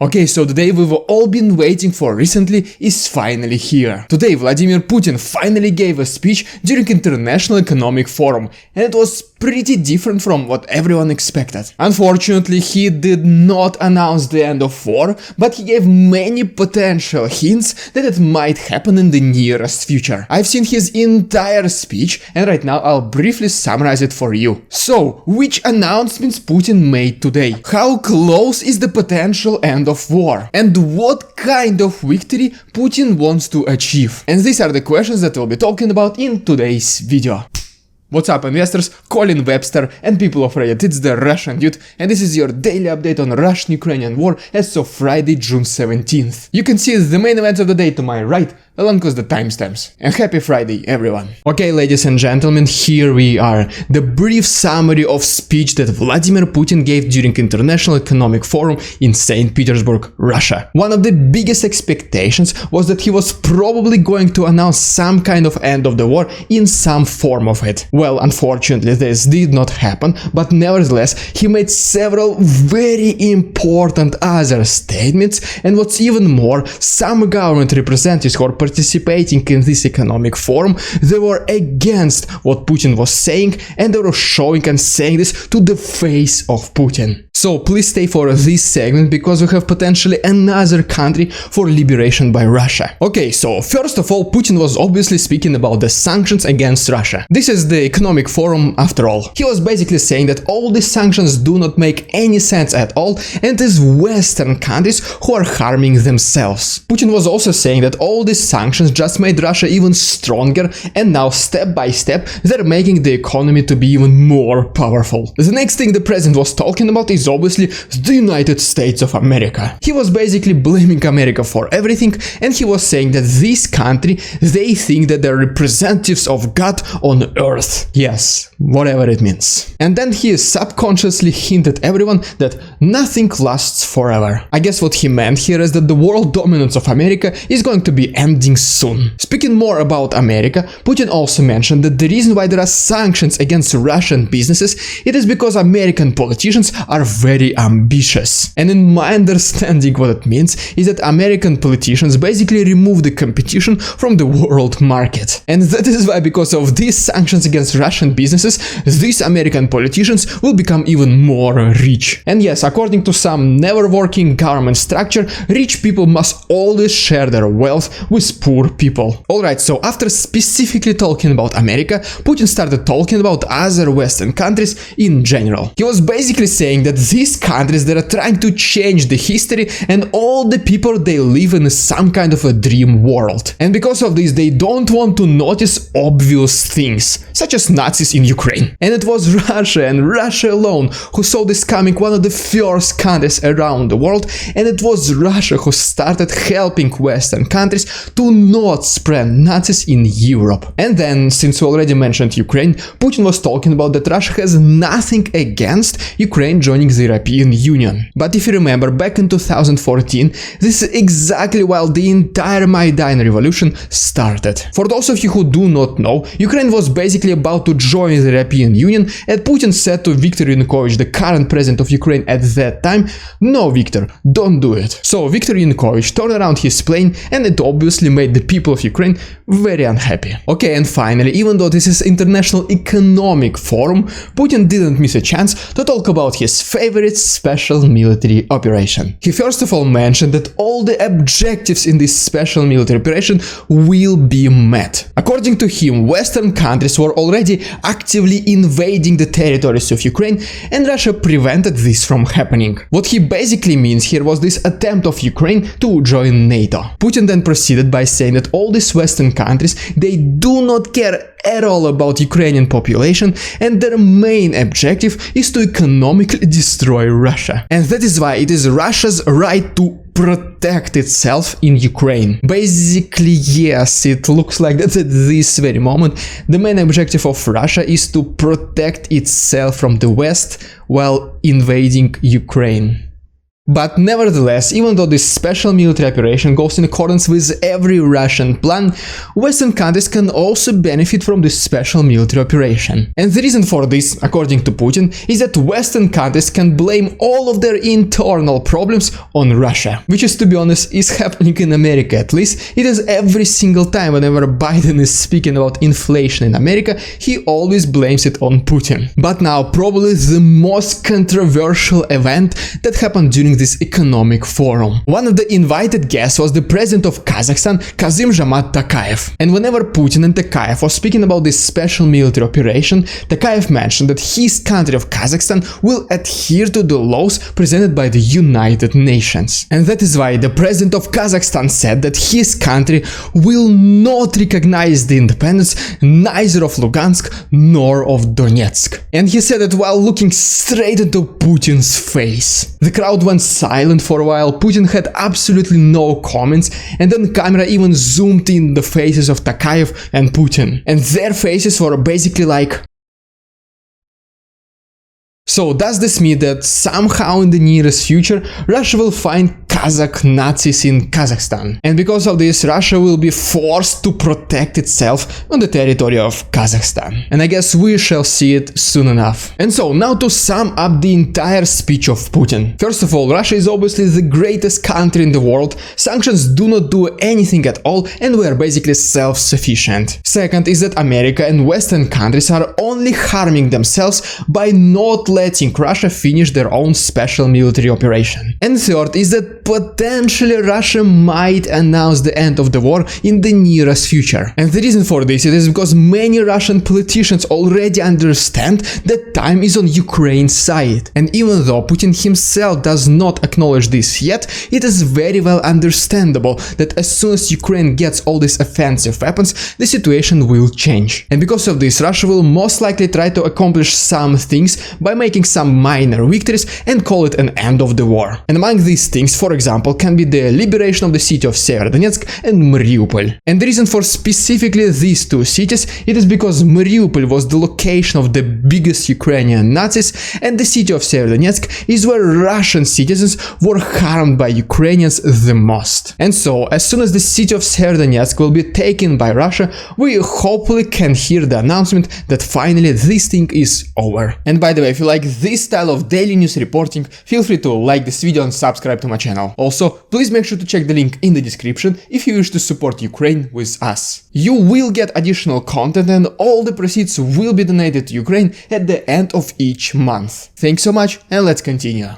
Okay, so the day we've all been waiting for recently is finally here. Today Vladimir Putin finally gave a speech during International Economic Forum, and it was pretty different from what everyone expected. Unfortunately, he did not announce the end of war, but he gave many potential hints that it might happen in the nearest future. I've seen his entire speech, and right now I'll briefly summarize it for you. So, which announcements Putin made today? How close is the potential end of war? And what kind of victory Putin wants to achieve? And these are the questions that we'll be talking about in today's video. What's up, investors, Colin Webster and people of Reddit, it's the Russian dude, and this is your daily update on Russian-Ukrainian war as of Friday, June 17th. You can see the main events of the day to my right, along with the timestamps. And happy Friday, everyone. Okay, ladies and gentlemen, here we are. The brief summary of speech that Vladimir Putin gave during International Economic Forum in St. Petersburg, Russia. One of the biggest expectations was that he was probably going to announce some kind of end of the war in some form of it. Well, unfortunately, this did not happen, but nevertheless, he made several very important other statements, and what's even more, some government representatives who are participating in this economic forum, they were against what Putin was saying, and they were showing and saying this to the face of Putin. So please stay for this segment, because we have potentially another country for liberation by Russia. Okay, so first of all, Putin was obviously speaking about the sanctions against Russia. This is the economic forum after all. He was basically saying that all these sanctions do not make any sense at all, and it is Western countries who are harming themselves. Putin was also saying that all these sanctions just made Russia even stronger, and now step by step they're making the economy to be even more powerful. The next thing the president was talking about is obviously the United States of America. He was basically blaming America for everything, and he was saying that this country, they think that they're representatives of God on earth. Yes, whatever it means. And then he subconsciously hinted everyone that nothing lasts forever. I guess what he meant here is that the world dominance of America is going to be ending soon. Speaking more about America, Putin also mentioned that the reason why there are sanctions against Russian businesses, it is because American politicians are very ambitious. And in my understanding, what it means is that American politicians basically remove the competition from the world market. And that is why, because of these sanctions against Russian businesses, these American politicians will become even more rich. And yes, according to some never working government structure, rich people must always share their wealth with poor people. Alright, so after specifically talking about America, Putin started talking about other Western countries in general. He was basically saying that these countries, that are trying to change the history, and all the people, they live in some kind of a dream world. And because of this, they don't want to notice obvious things, such as Nazis in Ukraine. And it was Russia, and Russia alone, who saw this coming, one of the first countries around the world, and it was Russia who started helping Western countries to not spread Nazis in Europe. And then, since we already mentioned Ukraine, Putin was talking about that Russia has nothing against Ukraine joining the European Union. But if you remember, back in 2014, this is exactly while the entire Maidan revolution started. For those of you who do not know, Ukraine was basically about to join the European Union, and Putin said to Viktor Yanukovych, the current president of Ukraine at that time, "No, Viktor, don't do it." So Viktor Yanukovych turned around his plane, and it obviously made the people of Ukraine very unhappy. Okay, and finally, even though this is International Economic Forum, Putin didn't miss a chance to talk about his favorite special military operation. He first of all mentioned that all the objectives in this special military operation will be met. According to him, Western countries were already actively invading the territories of Ukraine, and Russia prevented this from happening. What he basically means here was this attempt of Ukraine to join NATO. Putin then proceeded by saying that all these Western countries, they do not care at all about Ukrainian population, and their main objective is to economically destroy Russia. And that is why it is Russia's right to protect itself in Ukraine. Basically, yes, it looks like that at this very moment the main objective of Russia is to protect itself from the West while invading Ukraine. But nevertheless, even though this special military operation goes in accordance with every Russian plan, Western countries can also benefit from this special military operation. And the reason for this, according to Putin, is that Western countries can blame all of their internal problems on Russia. Which is, to be honest, is happening in America at least. It is every single time whenever Biden is speaking about inflation in America, he always blames it on Putin. But now, probably the most controversial event that happened during this economic forum. One of the invited guests was the president of Kazakhstan, Kassym-Jomart Tokayev. And whenever Putin and Tokayev were speaking about this special military operation, Tokayev mentioned that his country of Kazakhstan will adhere to the laws presented by the United Nations. And that is why the president of Kazakhstan said that his country will not recognize the independence neither of Lugansk nor of Donetsk. And he said that while looking straight into Putin's face. The crowd went silent for a while, Putin had absolutely no comments, and then the camera even zoomed in the faces of Tokayev and Putin. And their faces were basically like... So does this mean that somehow in the nearest future Russia will find Kazakh Nazis in Kazakhstan? And because of this, Russia will be forced to protect itself on the territory of Kazakhstan. And I guess we shall see it soon enough. And so now to sum up the entire speech of Putin. First of all, Russia is obviously the greatest country in the world, sanctions do not do anything at all, and we are basically self-sufficient. Second is that America and Western countries are only harming themselves by not letting Russia finish their own special military operation. And third is that potentially Russia might announce the end of the war in the nearest future. And the reason for this is because many Russian politicians already understand that time is on Ukraine's side. And even though Putin himself does not acknowledge this yet, it is very well understandable that as soon as Ukraine gets all these offensive weapons, the situation will change. And because of this, Russia will most likely try to accomplish some things by making some minor victories and call it an end of the war. And among these things, for example, can be the liberation of the city of Severodonetsk and Mariupol. And the reason for specifically these two cities, it is because Mariupol was the location of the biggest Ukrainian Nazis, and the city of Severodonetsk is where Russian citizens were harmed by Ukrainians the most. And so, as soon as the city of Severodonetsk will be taken by Russia, we hopefully can hear the announcement that finally this thing is over. And by the way, if you like this style of daily news reporting, feel free to like this video and subscribe to my channel. Also, please make sure to check the link in the description if you wish to support Ukraine with us. You will get additional content and all the proceeds will be donated to Ukraine at the end of each month. Thanks so much, and let's continue.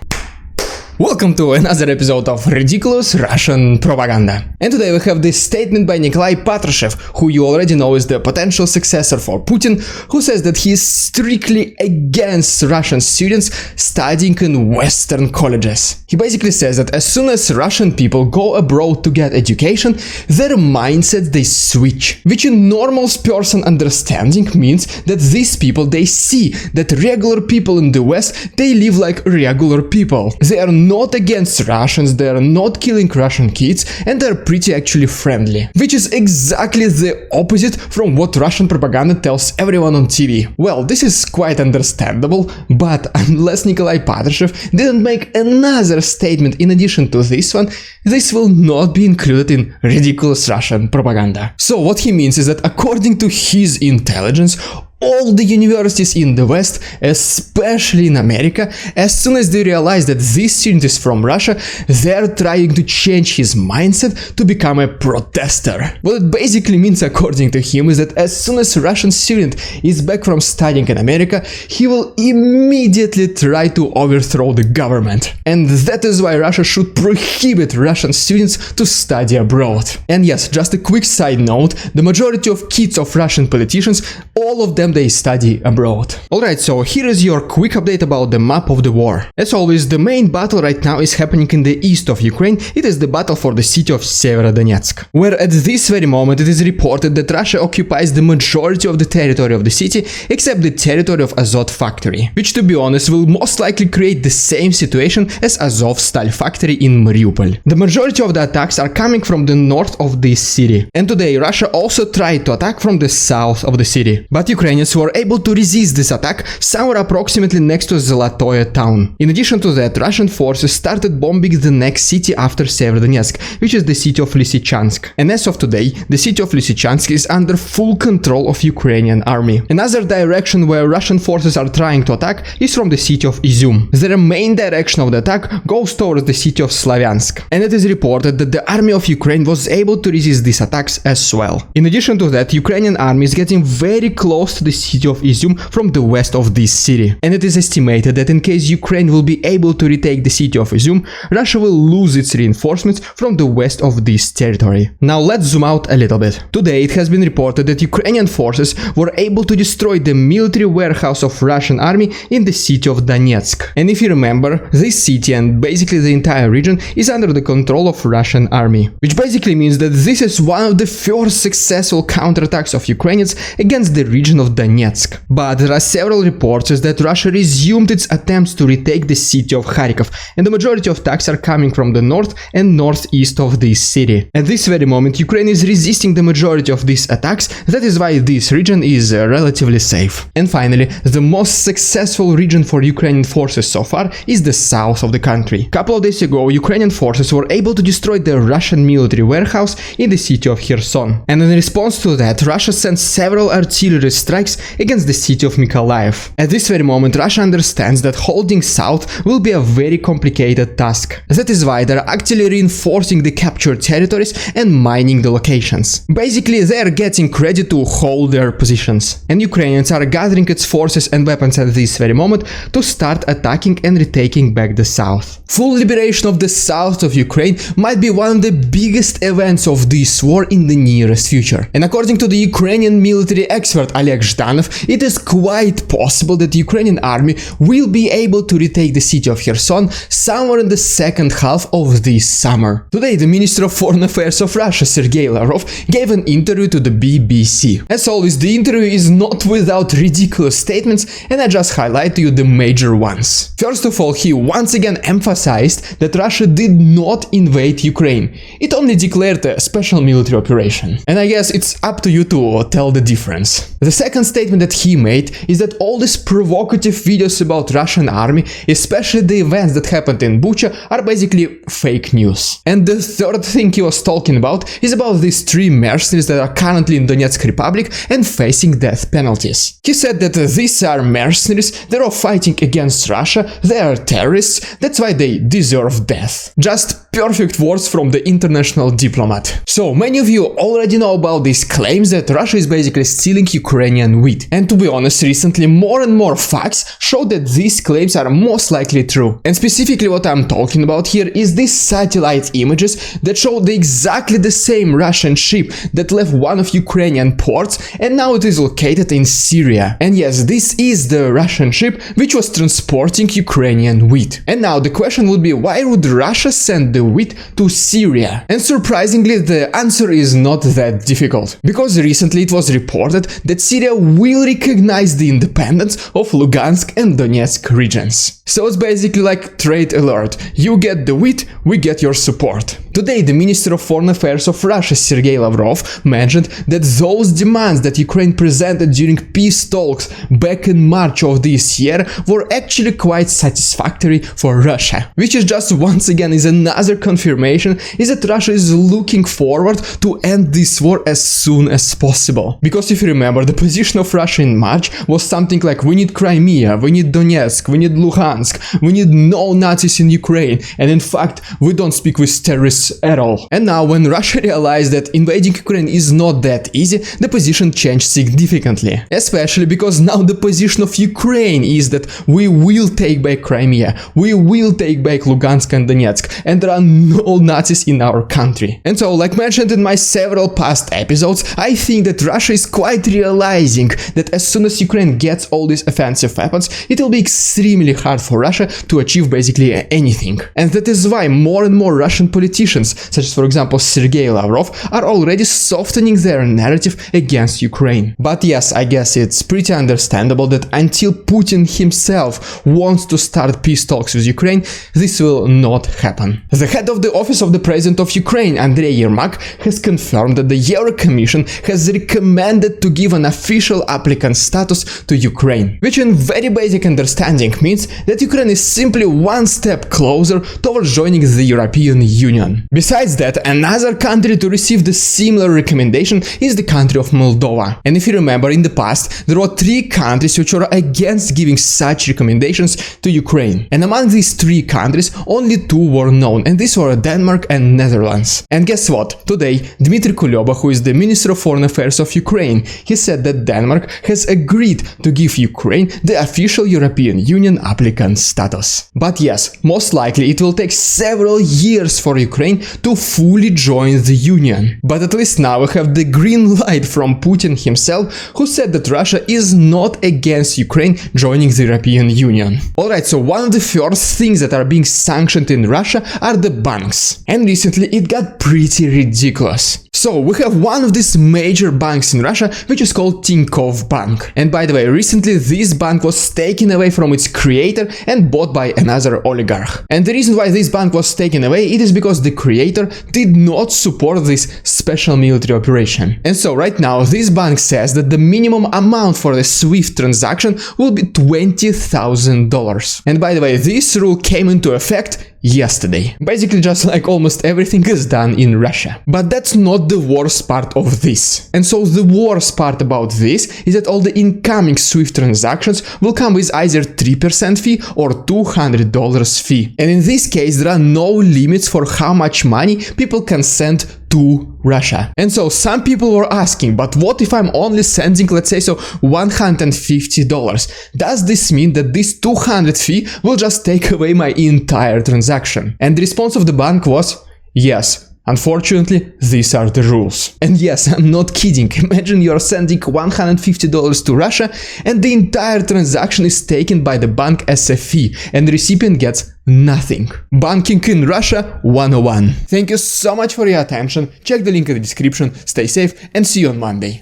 Welcome to another episode of Ridiculous Russian Propaganda. And today we have this statement by Nikolai Patrushev, who you already know is the potential successor for Putin, who says that he is strictly against Russian students studying in Western colleges. He basically says that as soon as Russian people go abroad to get education, their mindset they switch, which in normal person understanding means that these people they see that regular people in the West they live like regular people. They are not against Russians, they are not killing Russian kids, and they are pretty actually friendly. Which is exactly the opposite from what Russian propaganda tells everyone on TV. Well, this is quite understandable, but unless Nikolai Patrushev didn't make another statement in addition to this one, this will not be included in Ridiculous Russian Propaganda. So what he means is that according to his intelligence, all the universities in the West, especially in America, as soon as they realize that this student is from Russia, they're trying to change his mindset to become a protester. What it basically means, according to him, is that as soon as a Russian student is back from studying in America, he will immediately try to overthrow the government. And that is why Russia should prohibit Russian students to study abroad. And yes, just a quick side note, the majority of kids of Russian politicians, all of them they study abroad. Alright, so here is your quick update about the map of the war. As always, the main battle right now is happening in the east of Ukraine. It is the battle for the city of Severodonetsk, where at this very moment it is reported that Russia occupies the majority of the territory of the city, except the territory of Azot factory, which to be honest will most likely create the same situation as Azovstal factory in Mariupol. The majority of the attacks are coming from the north of this city, and today Russia also tried to attack from the south of the city, but Ukraine Ukrainians were able to resist this attack somewhere approximately next to Zolotoye town. In addition to that, Russian forces started bombing the next city after Severodonetsk, which is the city of Lysychansk. And as of today, the city of Lysychansk is under full control of Ukrainian army. Another direction where Russian forces are trying to attack is from the city of Izum. The main direction of the attack goes towards the city of Slavyansk, and it is reported that the army of Ukraine was able to resist these attacks as well. In addition to that, Ukrainian army is getting very close to the city of Izum from the west of this city, and it is estimated that in case Ukraine will be able to retake the city of Izum, Russia will lose its reinforcements from the west of this territory. Now let's zoom out a little bit. Today it has been reported that Ukrainian forces were able to destroy the military warehouse of Russian army in the city of Donetsk. And if you remember, this city and basically the entire region is under the control of Russian army, which basically means that this is one of the first successful counterattacks of Ukrainians against the region of Donetsk. But there are several reports that Russia resumed its attempts to retake the city of Kharkov, and the majority of attacks are coming from the north and northeast of this city. At this very moment, Ukraine is resisting the majority of these attacks, that is why this region is relatively safe. And finally, the most successful region for Ukrainian forces so far is the south of the country. A couple of days ago, Ukrainian forces were able to destroy the Russian military warehouse in the city of Kherson. And in response to that, Russia sent several artillery strikes against the city of Mykolaiv. At this very moment, Russia understands that holding south will be a very complicated task. That is why they're actually reinforcing the captured territories and mining the locations. Basically, they're getting ready to hold their positions. And Ukrainians are gathering its forces and weapons at this very moment to start attacking and retaking back the south. Full liberation of the south of Ukraine might be one of the biggest events of this war in the nearest future. And according to the Ukrainian military expert Oleg Zhdanov, it is quite possible that the Ukrainian army will be able to retake the city of Kherson somewhere in the second half of this summer. Today, the Minister of Foreign Affairs of Russia, Sergey Lavrov, gave an interview to the BBC. As always, the interview is not without ridiculous statements, and I just highlight to you the major ones. First of all, he once again emphasized that Russia did not invade Ukraine. It only declared a special military operation. And I guess it's up to you to tell the difference. The second statement that he made is that all these provocative videos about Russian army, especially the events that happened in Bucha, are basically fake news. And the third thing he was talking about is about these 3 mercenaries that are currently in Donetsk Republic and facing death penalties. He said that these are mercenaries, they are fighting against Russia, they are terrorists, that's why they deserve death. Just perfect words from the international diplomat. So many of you already know about these claims that Russia is basically stealing Ukrainian wheat. And to be honest, recently more and more facts show that these claims are most likely true. And specifically what I'm talking about here is these satellite images that show exactly the same Russian ship that left one of Ukrainian ports and now it is located in Syria. And yes, this is the Russian ship which was transporting Ukrainian wheat. And now the question would be, why would Russia send the wheat to Syria? And surprisingly, the answer is not that difficult. Because recently it was reported that Syria will recognize the independence of Lugansk and Donetsk regions. So it's basically like trade alert. You get the wheat, we get your support. Today, the Minister of Foreign Affairs of Russia, Sergey Lavrov, mentioned that those demands that Ukraine presented during peace talks back in March of this year were actually quite satisfactory for Russia. Which is just once again is another confirmation is that Russia is looking forward to end this war as soon as possible. Because if you remember, the position of Russia in March was something like, we need Crimea, we need Donetsk, we need Luhansk, we need no Nazis in Ukraine, and in fact, we don't speak with terrorists at all. And now when Russia realized that invading Ukraine is not that easy, the position changed significantly. Especially because now the position of Ukraine is that we will take back Crimea, we will take back Lugansk and Donetsk, and there are no Nazis in our country. And so, like mentioned in my several past episodes, I think that Russia is quite realizing that as soon as Ukraine gets all these offensive weapons, it will be extremely hard for Russia to achieve basically anything. And that is why more and more Russian politicians politicians, such as for example Sergey Lavrov, are already softening their narrative against Ukraine. But yes, I guess it's pretty understandable that until Putin himself wants to start peace talks with Ukraine, this will not happen. The head of the office of the President of Ukraine, Andrei Yermak, has confirmed that the Euro Commission has recommended to give an official applicant status to Ukraine, which in very basic understanding means that Ukraine is simply one step closer towards joining the European Union. Besides that, another country to receive the similar recommendation is the country of Moldova. And if you remember, in the past there were 3 countries which were against giving such recommendations to Ukraine. And among these 3 countries, only 2 were known, and these were Denmark and Netherlands. And guess what? Today, Dmitry Kuleba, who is the Minister of Foreign Affairs of Ukraine, he said that Denmark has agreed to give Ukraine the official European Union applicant status. But yes, most likely it will take several years for Ukraine to fully join the Union. But at least now we have the green light from Putin himself, who said that Russia is not against Ukraine joining the European Union. Alright, so one of the first things that are being sanctioned in Russia are the banks. And recently it got pretty ridiculous. So we have one of these major banks in Russia, which is called Tinkoff Bank. And by the way, recently this bank was taken away from its creator and bought by another oligarch. And the reason why this bank was taken away, it is because the creator did not support this special military operation. And so right now this bank says that the minimum amount for the SWIFT transaction will be $20,000. And by the way, this rule came into effect yesterday. Basically just like almost everything is done in Russia. But that's not the worst part of this. And so the worst part about this is that all the incoming SWIFT transactions will come with either 3% fee or $200 fee. And in this case there are no limits for how much money people can send to Russia. And so some people were asking, but what if I'm only sending, let's say so, $150? Does this mean that this 200 fee will just take away my entire transaction? And the response of the bank was, yes. Unfortunately, these are the rules. And yes, I'm not kidding. Imagine you're sending $150 to Russia and the entire transaction is taken by the bank as a fee and the recipient gets nothing. Banking in Russia 101. Thank you so much for your attention. Check the link in the description. Stay safe and see you on Monday.